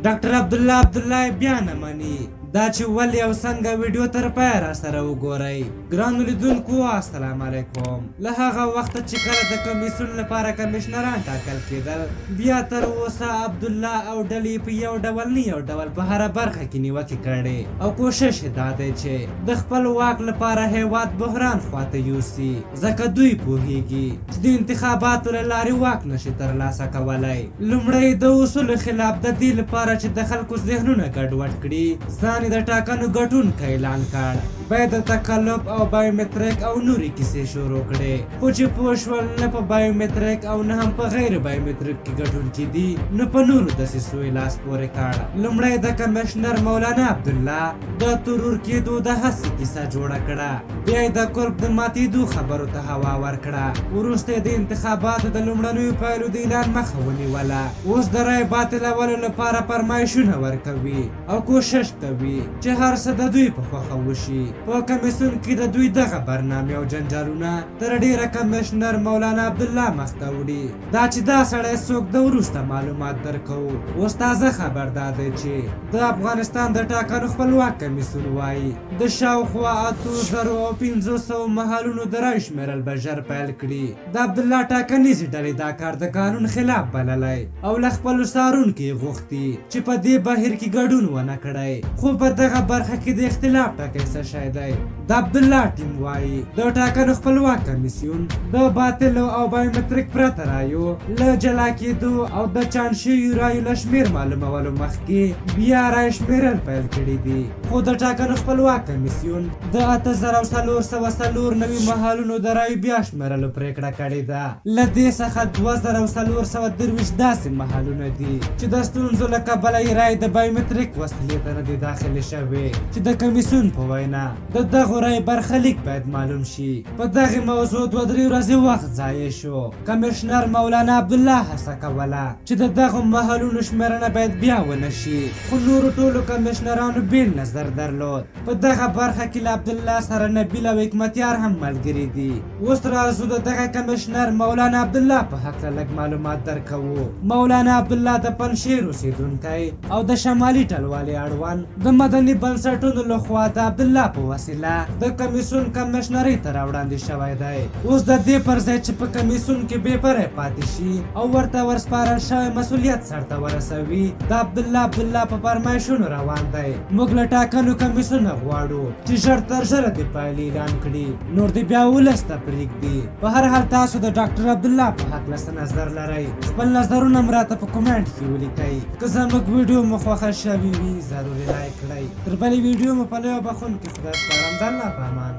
ډاکټر عبدالله بیا نه مني دا چې ولې او څنګه ویډیو تر پایه را سره وګورئ. ګرانو لیدونکو السلام علیکم. له هغه وخته چې کله د کمیسیون لپاره کمیشنران ټاکل کېدل، بیا تر اوسه عبدالله او ډلې په یو ډول نه یو ډول په هره برخه کې نیوکې کړې او کوشش یې دا دی چې د خپل واک لپاره هیواد بحران خواته یوسي، ځکه دوی پوهیږي چې د انتخاباتو له لارې واک نشي ترلاسه کولی. لومړی د اصولو خلاف د دې لپاره چې د خلکو ذهنونه ګډوډ کړي، ځان د ټاکنو ګټونکی اعلان کړ. باید د تکلف او بایومتریک او نورې کیسې شروع کړې، خو چې پوه شول نه په بایومتریک او نه هم په غیر بایومتریک کې ګټونکي دي، نو په نورو دسیسو یې لاس پورې کړ. لومړی د کمشنر مولانا عبدالله د ترور کېدو د هڅې کیسه جوړه کړه، بیا یې د کورپ د ماتېدو خبرو ته هوا ورکړه، وروسته یې د انتخاباتو د لومړنیو پایلو د اعلان مخه ونیوله. اوس د رایې باطلولو لپاره فرمایشونه ورکوي او کوشش کوي چې هر څه د دوی په خوښه وشي. په کمیسیون کې د دوی دغه برنامې او جنجالونه تر ډیره کمشنر مولانا عبدالله مخ ته وړي. دا چې دا سړی څوک د وروسته معلومات درکوو. اوس تازه خبر دا دی چې د افغانستان د ټاکنو خپلواک کمیسیون وایي د شاوخوا 8500 محلونو د رایو شمیرل به ژر پیل کړي. د عبدالله ټاکنیزې ډلې دا کار د قانون خلاف بللی او له خپلو څارونکو یې غوښتي چې په دې بهیر کې ګډون ونه کړی. خو په دغه برخه کې د اختلاف ټکی څه شی دی؟ د عبدالله ټیم وایي د ټاکنو خپلواک کمیسیون د باطلو او بایومتریک پرته رایو له جلا کېدو او د چاڼ شویو رایو له شمېر معلومولو مخکې بیا رایې شمېرل پیل کړي دي. خو د ټاکنو خپلواک کمیسیون د 8494 محلونو د رایو بیا شمېرلو پرېکړه کړې ده. له دې څخه 2423 داسې محلونه دي چې د ستونزو له کبله یې رایې د بایومتریک وسیلې ته نه دي داخلې شوې، چې د کمیسیون په وینا د دغو رایې برخلیک باید معلوم شي. په دغې موضوع 2-3 ورځې وخت ضایع شو. کمیشنر مولانا عبدالله هڅه کوله چې د دغو محلونو شمېرنه باید بیا ونه شي، خو نورو ټولو کمیشنرانو بیل نظر درلود. په دغه برخه کې له عبدالله سره نبیل او حکمتیار هم ملګري دي. اوس راځو د دغه کمیشنر مولانا عبدالله په هکله لږ معلومات درکوو. مولانا عبدالله د پنجشیر اوسېدونکی او د شمالي ټلوالې اړوند د مدني بنسټونو لخوا د عبدالله په وسیله د کمیسیون کمشنرۍ ته راوړاندې شوی دی. اوس د دې پر ځای چې په کمیسیون کې بې پرې پاتې شي او ورته ورسپارل شوی مسؤلیت سرته ورسوي، د عبدالله په فرمایشونو روان دی. موږ له ټاکنو کمیسیونه غواړو چې ژر تر ژره د پایلې اعلان کړي، نور دې بیا ولس ته پرېږدي. په هر حال تاسو د ډاکټر عبدالله په هکله څه نظر لرئ؟ خپل نظرونه هم راته په کومنټ کې ولیکئ. که زموږ ویډیو مو خوښه شوې وي ضروري لایک کړئ. تر بلې ویډیو مو په لویو بخښونکي خدای سپارم. د الله په امان.